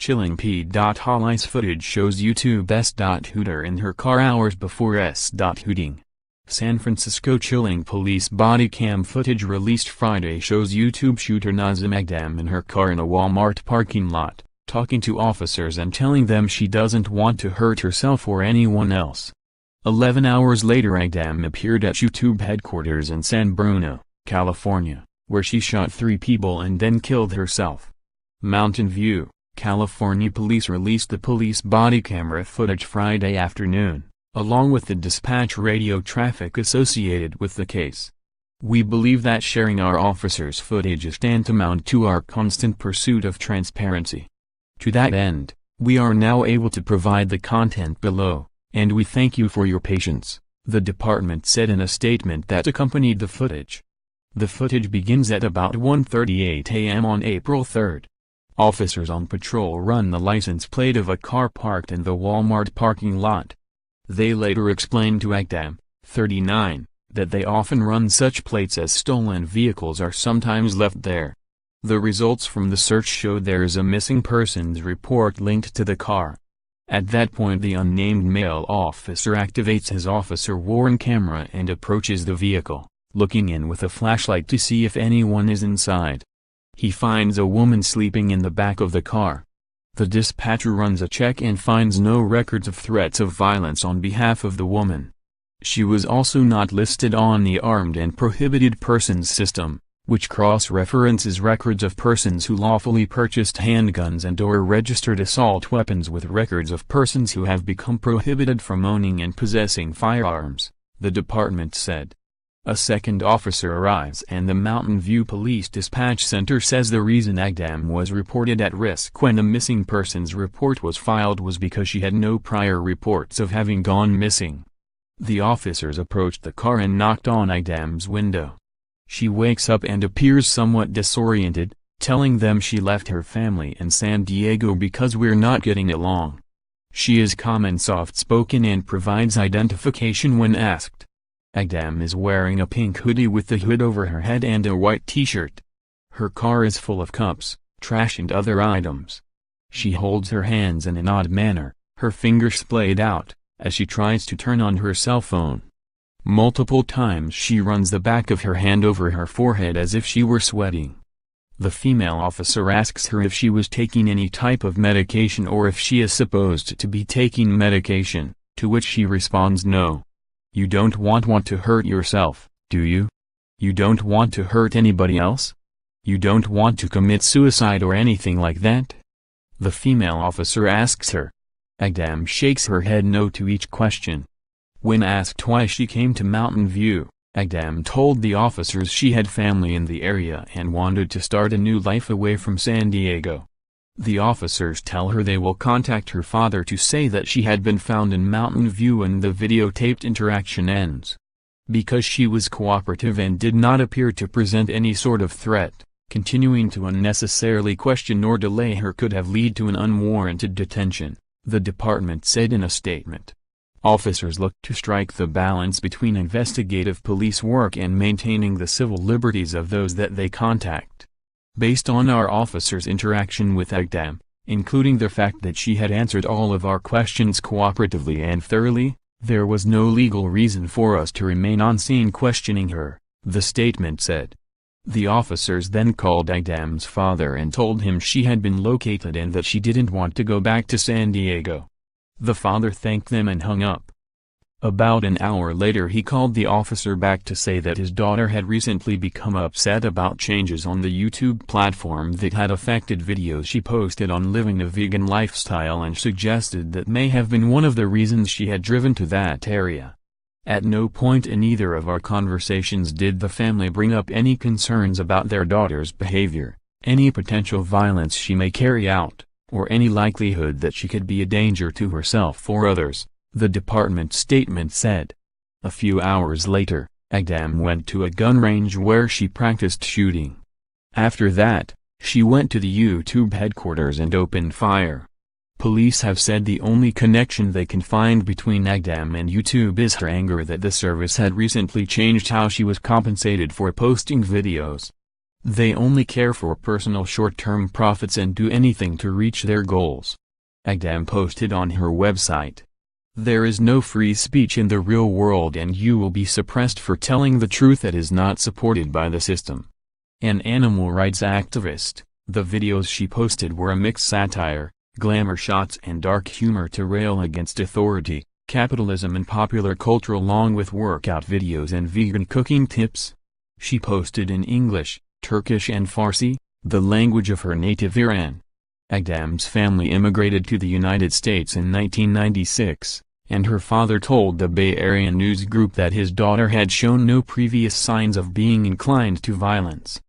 Chilling p.olice footage shows YouTube s.hooter in her car hours before s.hooting. San Francisco chilling police body cam footage released Friday shows YouTube shooter Nasim Aghdam in her car in a Walmart parking lot, talking to officers and telling them she doesn't want to hurt herself or anyone else. 11 hours later Aghdam appeared at YouTube headquarters in San Bruno, California, where she shot 3 people and then killed herself. Mountain View, California police released the police body camera footage Friday afternoon, along with the dispatch radio traffic associated with the case. We believe that sharing our officers' footage is tantamount to our constant pursuit of transparency. To that end, we are now able to provide the content below, and we thank you for your patience, the department said in a statement that accompanied the footage. The footage begins at about 1:38 a.m. on April 3. Officers on patrol run the license plate of a car parked in the Walmart parking lot. They later explained to Aghdam, 39, that they often run such plates as stolen vehicles are sometimes left there. The results from the search showed there is a missing persons report linked to the car. At that point the unnamed male officer activates his officer-worn camera and approaches the vehicle, looking in with a flashlight to see if anyone is inside. He finds a woman sleeping in the back of the car. The dispatcher runs a check and finds no records of threats of violence on behalf of the woman. She was also not listed on the Armed and Prohibited Persons System, which cross-references records of persons who lawfully purchased handguns and/or registered assault weapons with records of persons who have become prohibited from owning and possessing firearms, the department said. A second officer arrives and the Mountain View Police Dispatch Center says the reason Aghdam was reported at risk when a missing persons report was filed was because she had no prior reports of having gone missing. The officers approached the car and knocked on Aghdam's window. She wakes up and appears somewhat disoriented, telling them she left her family in San Diego because we're not getting along. She is calm and soft-spoken and provides identification when asked. Aghdam is wearing a pink hoodie with the hood over her head and a white t-shirt. Her car is full of cups, trash and other items. She holds her hands in an odd manner, her fingers splayed out, as she tries to turn on her cell phone. Multiple times she runs the back of her hand over her forehead as if she were sweating. The female officer asks her if she was taking any type of medication or if she is supposed to be taking medication, to which she responds no. You don't want to hurt yourself, do you? You don't want to hurt anybody else? You don't want to commit suicide or anything like that? The female officer asks her. Aghdam shakes her head no to each question. When asked why she came to Mountain View, Aghdam told the officers she had family in the area and wanted to start a new life away from San Diego. The officers tell her they will contact her father to say that she had been found in Mountain View and the videotaped interaction ends. Because she was cooperative and did not appear to present any sort of threat, continuing to unnecessarily question or delay her could have led to an unwarranted detention, the department said in a statement. Officers look to strike the balance between investigative police work and maintaining the civil liberties of those that they contact. Based on our officers' interaction with Aghdam, including the fact that she had answered all of our questions cooperatively and thoroughly, there was no legal reason for us to remain on scene questioning her, the statement said. The officers then called Aghdam's father and told him she had been located and that she didn't want to go back to San Diego. The father thanked them and hung up. About an hour later he called the officer back to say that his daughter had recently become upset about changes on the YouTube platform that had affected videos she posted on living a vegan lifestyle and suggested that may have been one of the reasons she had driven to that area. At no point in either of our conversations did the family bring up any concerns about their daughter's behavior, any potential violence she may carry out, or any likelihood that she could be a danger to herself or others, the department statement said. A few hours later, Aghdam went to a gun range where she practiced shooting. After that, she went to the YouTube headquarters and opened fire. Police have said the only connection they can find between Aghdam and YouTube is her anger that the service had recently changed how she was compensated for posting videos. They only care for personal short-term profits and do anything to reach their goals. Aghdam posted on her website, "There is no free speech in the real world and you will be suppressed for telling the truth that is not supported by the system." An animal rights activist, the videos she posted were a mixed satire, glamour shots and dark humor to rail against authority, capitalism and popular culture along with workout videos and vegan cooking tips. She posted in English, Turkish and Farsi, the language of her native Iran. Aghdam's family immigrated to the United States in 1996, and her father told the Bay Area news group that his daughter had shown no previous signs of being inclined to violence.